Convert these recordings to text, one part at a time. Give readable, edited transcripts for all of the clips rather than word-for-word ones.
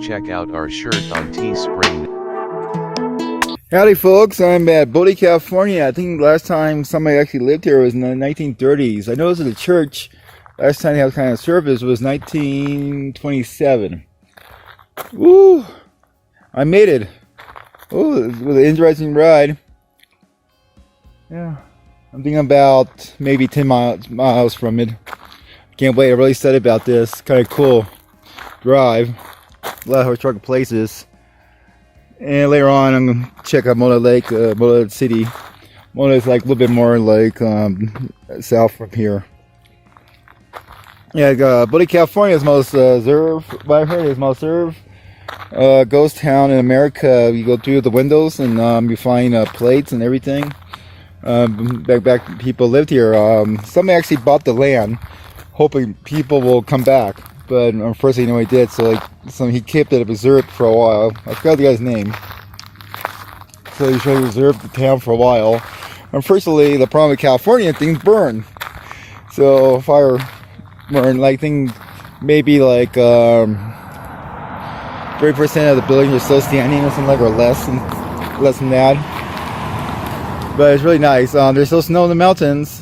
check out our shirt on Teespring. Howdy folks, I'm at Bodie, California. I think last time somebody actually lived here was in the 1930s. I know this is a church. Last time they had kind of service was 1927. Woo! I made it. Oh, it was an interesting ride. Yeah, I'm thinking about maybe 10 miles from it. Can't wait, I'm really excited about this. Kind of cool drive. A lot of historical places. And later on, I'm going to check out Mono Lake, Mono City. Mono is like a little bit more like south from here. Yeah, Bodie, California is most what I heard is most observed ghost town in America. You go through the windows and you find plates and everything. Back people lived here. Somebody actually bought the land, hoping people will come back. But unfortunately, no, he did. So he kept it reserved for a while. I forgot the guy's name. So he should reserve the town for a while. Unfortunately, the problem with California, things burn. So fire burn, like things maybe like 30% of the buildings are still standing or something like, or less than that. But it's really nice. There's still snow in the mountains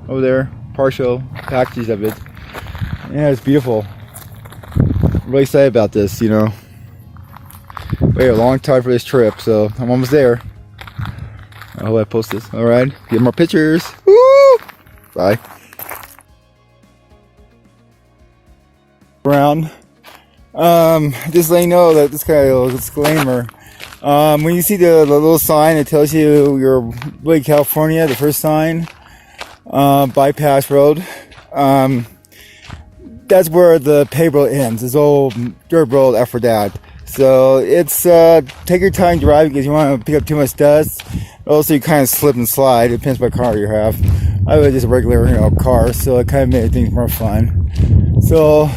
over there, partial patches of it. Yeah, it's beautiful. I'm really excited about this, you know. Waited a long time for this trip, so I'm almost there. I hope I post this. Alright, get more pictures. Woo! Bye. Around. Just letting you know that this kind of disclaimer. When you see the little sign that tells you you're Bodie, California, the first sign, bypass road, that's where the paved road ends. It's old dirt road after that. So it's take your time driving because you want to pick up too much dust. Also, you kind of slip and slide. It depends what car you have. I have just a regular, car, so it kind of made things more fun. So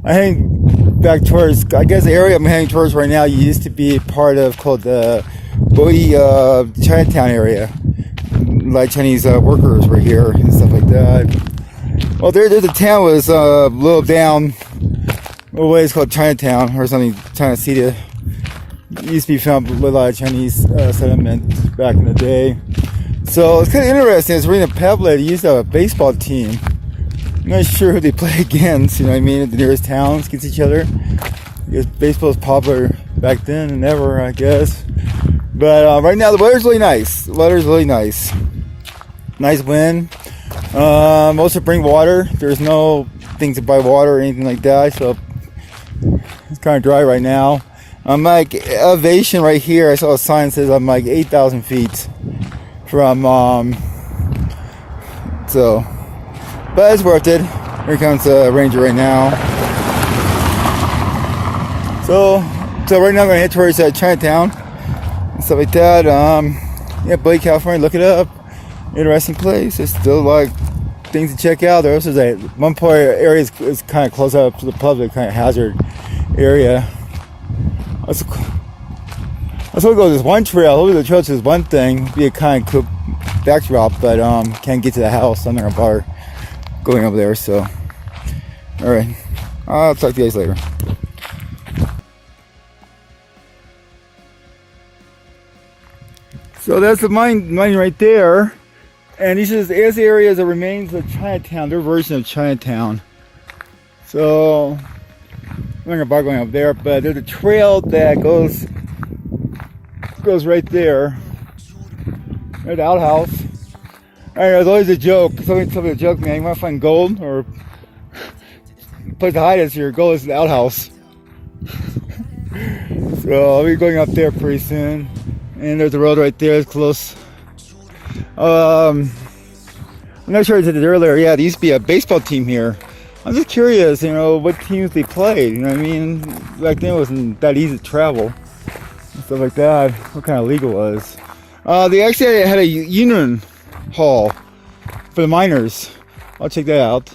I heading back towards, I guess the area I'm heading towards right now used to be part of called the Bodie Chinatown area. Like Chinese workers were here and stuff like that. Well, there's the town was a little down a ways called Chinatown or something, China City. It used to be found with a lot of Chinese settlement back in the day. So it's kind of interesting. It's reading a pamphlet. It used to have a baseball team. I'm not sure who they play against, you know what I mean? The nearest towns against each other. Because baseball was popular back then and ever, I guess. But right now the weather's really nice. The weather's really nice. Nice wind. Also bring water. There's no things to buy water or anything like that, so it's kind of dry right now. I'm like elevation right here. I saw a sign that says I'm like 8,000 feet from so, but it's worth it. Here comes the ranger right now. So right now I'm gonna head towards Chinatown and stuff like that. Yeah, Bodie, California. Look it up. Interesting place. There's still like things to check out. There also is one part area is kind of closed up to the public, kind of hazard area. I was going to go this one trail. Over the trail to this one thing, be a kind of cool backdrop, but can't get to the house. I'm not gonna bother going over there. So, all right, I'll talk to you guys later. So that's the mine right there. And this area is the remains of Chinatown, their version of Chinatown. So I'm not gonna bother going up there, but there's a trail that goes right there. There's the outhouse. I know, there's always a joke. Somebody told me a joke, man. You want to find gold or place to hide it? So your goal is the outhouse. So I'll be going up there pretty soon. And there's a road right there. It's close. I'm not sure I said it earlier. Yeah, there used to be a baseball team here. I'm just curious, what teams they played. You know what I mean? Back then it wasn't that easy to travel and stuff like that. What kind of league it was? They actually had a union hall for the miners. I'll check that out.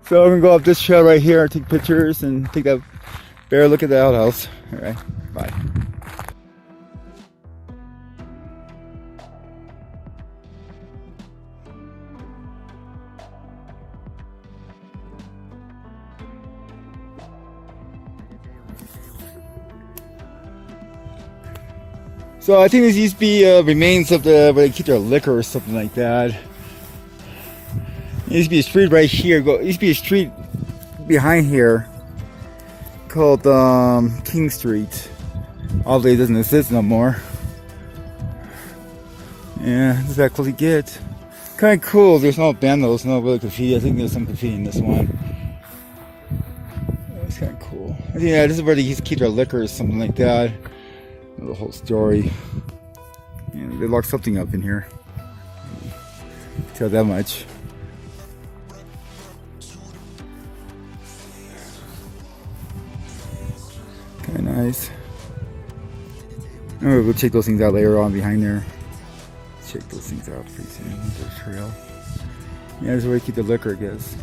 So I'm gonna go up this trail right here, take pictures, and take that bear look at the outhouse. All right, bye. So I think this used to be remains of where they keep their liquor or something like that. There used to be a street right here. It used to be a street behind here called King Street. Although it doesn't exist no more. Yeah, this is how close you get. Kind of cool. There's no vandals, no really graffiti. I think there's some graffiti in this one. It's kind of cool. Yeah, this is where they used to keep their liquor or something like that. The whole story. Yeah, they locked something up in here. Tell that much. Kind of nice. I'm gonna go check those things out later on behind there. Check those things out pretty soon. The trail. Yeah, this is where they keep the liquor, I guess.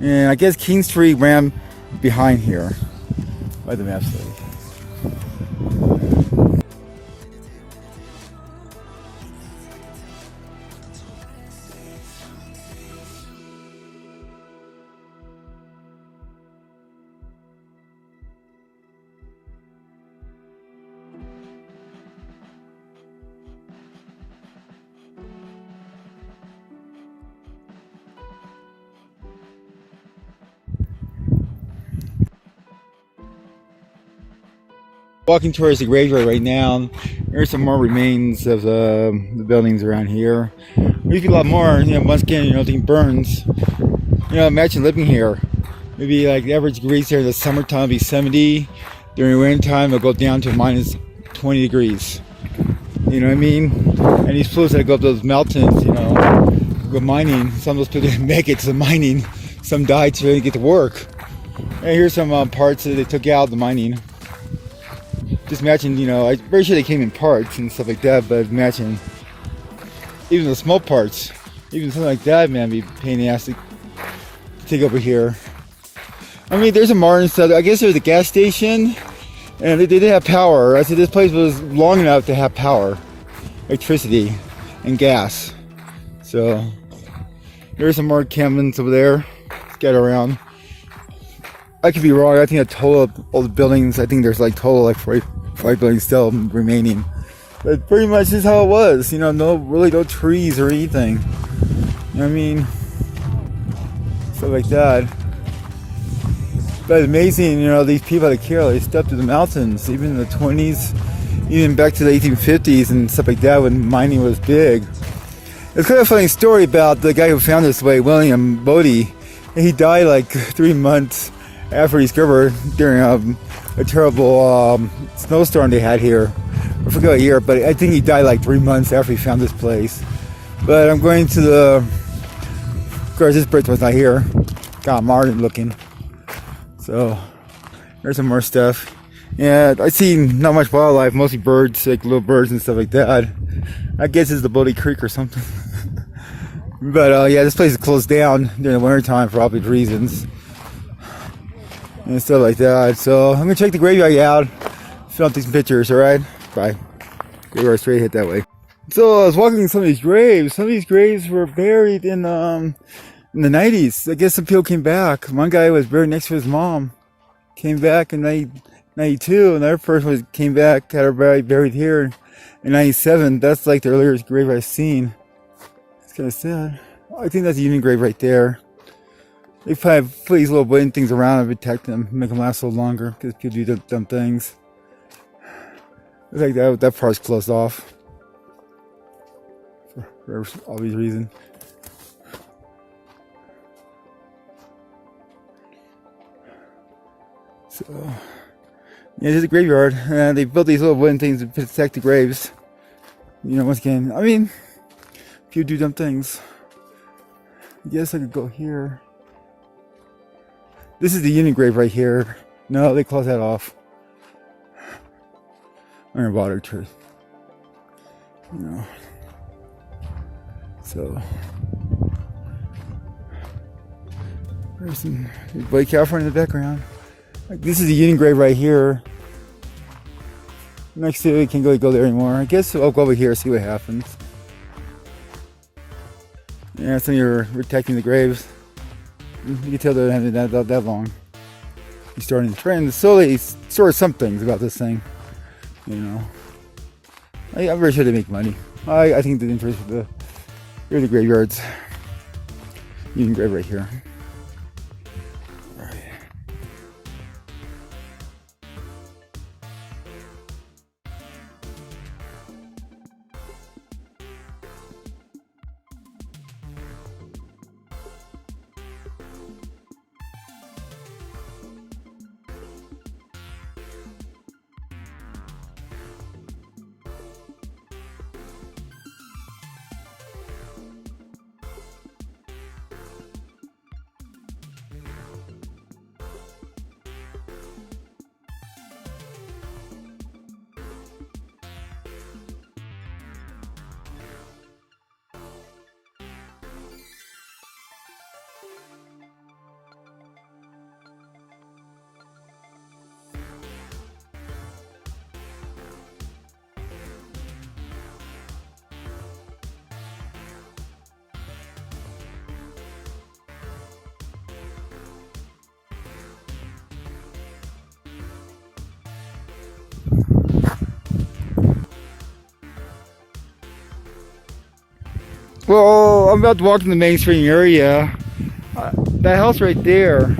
And I guess King Street ran behind here by the map study. Walking towards the graveyard right now. There's some more remains of the buildings around here. There used to be a lot more. Once again, everything burns. Imagine living here. Maybe like the average degrees here in the summertime will be 70. During winter time, it'll go down to minus 20 degrees. You know what I mean? And these fools that go up those mountains, go mining. Some of those people didn't make it to the mining. Some died to really get to work. And here's some parts that they took out of the mining. Just imagine, I'm very sure they came in parts and stuff like that, but imagine even the small parts, even something like that, man, be a pain in the ass to take over here. I mean, there's a modern stuff. I guess there's a gas station, and they did have power. I said this place was long enough to have power, electricity, and gas. So there's some more cabins over there scattered around. I could be wrong. I think a total of all the buildings, I think there's like total like five buildings still remaining. But pretty much this is how it was. No trees or anything. You know what I mean? Stuff like that. But it's amazing, these people that care, they stepped to the mountains, even in the 20s, even back to the 1850s and stuff like that when mining was big. It's kind of a funny story about the guy who found this way, William Bodie. He died like 3 months after he discovered during a terrible snowstorm they had here. I forget what year, but I think he died like 3 months after he found this place. But I'm going to of course this bridge was not here. Got modern looking. So there's some more stuff. Yeah, I see not much wildlife, mostly birds, like little birds and stuff like that. I guess it's the Bodie Creek or something. But yeah, this place is closed down during the winter time for obvious reasons. And stuff like that. So I'm gonna check the graveyard out. Film take some pictures, alright? Bye. Graveyard straight hit that way. So I was walking some of these graves. Some of these graves were buried in the 90s. I guess some people came back. One guy was buried next to his mom. Came back in 92. Another person came back, had her buried here in 97. That's like the earliest grave I've seen. It's kind of sad. I think that's a Union grave right there. They probably put these little wooden things around and protect them, make them last a little longer because people do dumb things. It's like that part's closed off for obvious reason. So yeah, there's a graveyard. They built these little wooden things to protect the graves. Once again, I mean, people do dumb things. I guess I could go here. This is the Union grave right here. No, they closed that off. Underwater truth. So there's some Blake California in the background. This is the Union grave right here. Next to it, can't really go there anymore. I guess I'll go over here, see what happens. Yeah, some of you are protecting the graves. You can tell they haven't been that long. You're starting to slowly sort some things about this thing. I'm very sure they make money. I think the interest of the here's the graveyards. You can grave right here. All right. Well, I'm about to walk in the main street area. That house right there,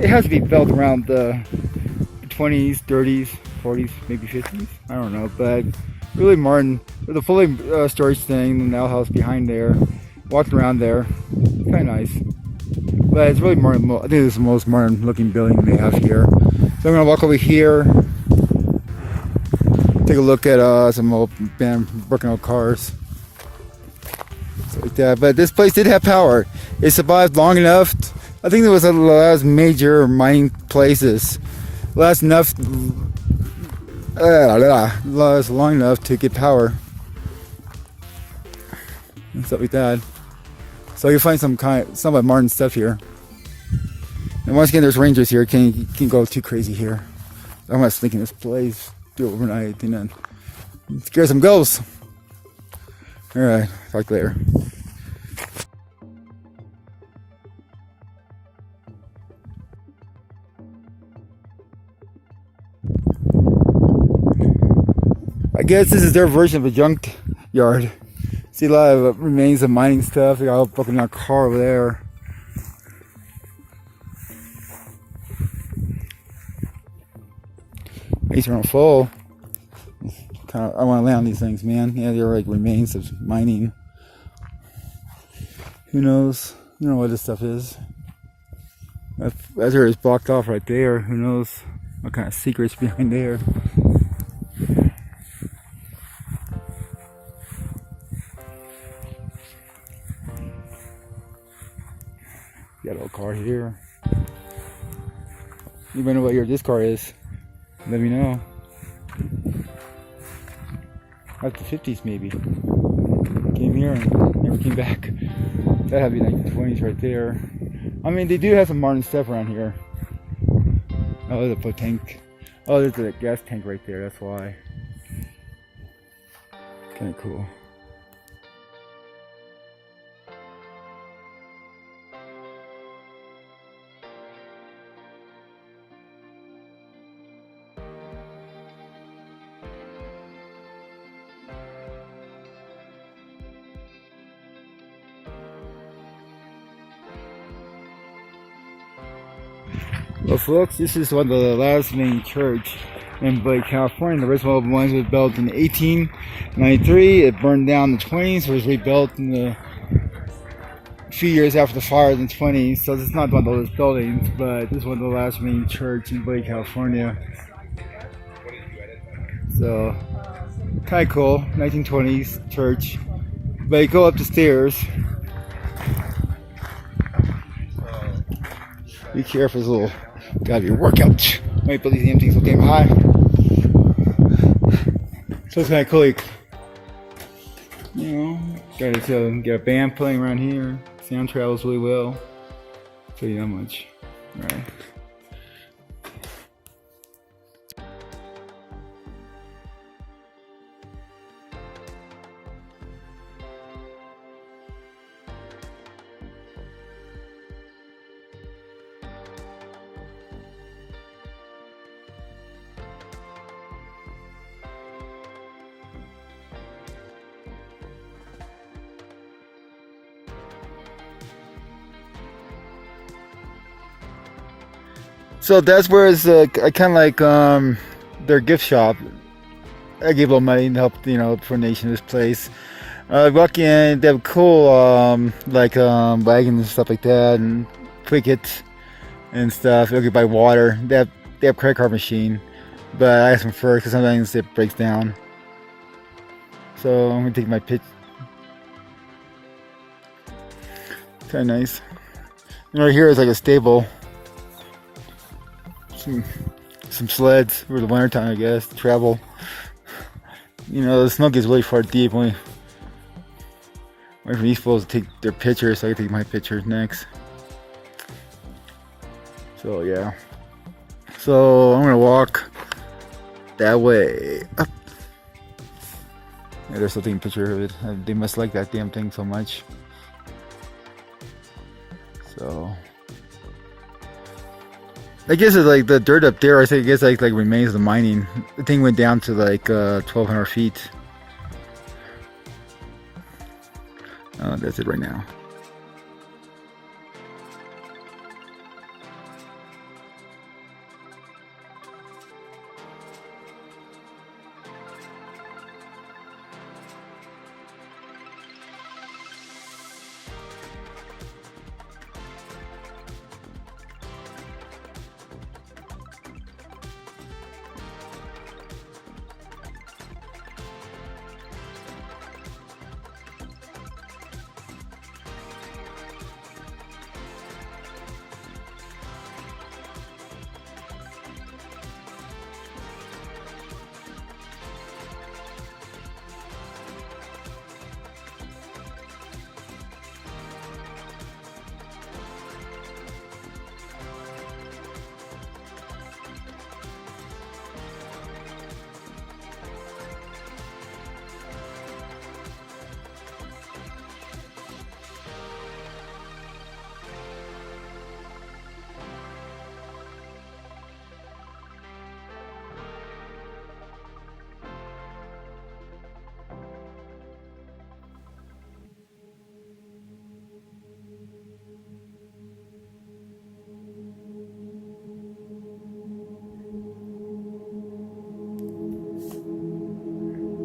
it has to be built around the 20s, 30s, 40s, maybe 50s. I don't know, but really modern. With a fully storage thing, and the outhouse behind there. Walked around there, kind of nice. But it's really modern. I think it's the most modern looking building they have here. So I'm gonna walk over here, take a look at some old broken old cars. Like that. But this place did have power. It survived long enough. I think there was the last major mining places. Last long enough to get power and stuff like that. So you find some modern stuff here. And once again, there's rangers here. Can't go too crazy here. I'm not sneaking this place. Do it overnight and then scare some ghosts. All right, talk later. I guess this is their version of a junk yard. See a lot of remains of mining stuff. They got a broken down car over there. These are on full. I want to land on these things, man. Yeah, they're like remains of mining. Who knows? You know what this stuff is. That area is blocked off right there. Who knows what kind of secrets behind there? Got a little car here. You might know what year this car is. Let me know. Up the 50s maybe. Came here and never came back. That had to be like the 20s right there. I mean, they do have some modern stuff around here. Oh, there's a foot tank. Oh, there's a gas tank right there. That's why. Kind of cool. Well, folks, this is one of the last main church in Bodie, California. The original one was built in 1893. It burned down in the 20s. It was rebuilt in the few years after the fire in the 20s. So this is not one of those buildings, but this is one of the last main church in Bodie, California. So kind of cool, 1920s church. But you go up the stairs. Be careful, it's a little. Gotta be a workout. Might put these damn things so damn high. So it's kind of cool. You know, get a band playing around here. Sound travels really well. I'll tell you that much. All right. So that's where it's I kind of like their gift shop. I gave a little money to help, for donation to this place. Walk in, they have cool wagons and stuff like that, and crickets and stuff. You can buy water. They have credit card machine, but I asked them first because sometimes it breaks down. So I'm gonna take my pitch. Kind of nice. And right here is like a stable. Some sleds for the winter time, I guess, to travel. The snow gets really far deep. Wait for these fools to take their pictures, so I can take my pictures next. So yeah. So I'm gonna walk that way up. Yeah, they're still taking a picture of it. They must like that damn thing so much. So I guess it's like the dirt up there. I guess like remains of the mining. The thing went down to like 1,200 feet. That's it right now.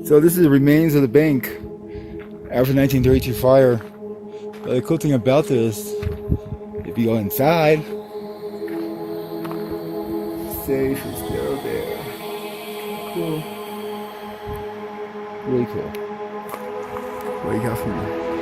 So this is the remains of the bank after the 1932 fire. But the cool thing about this, if you go inside, safe is still there. Cool. Really cool. What do you got for me?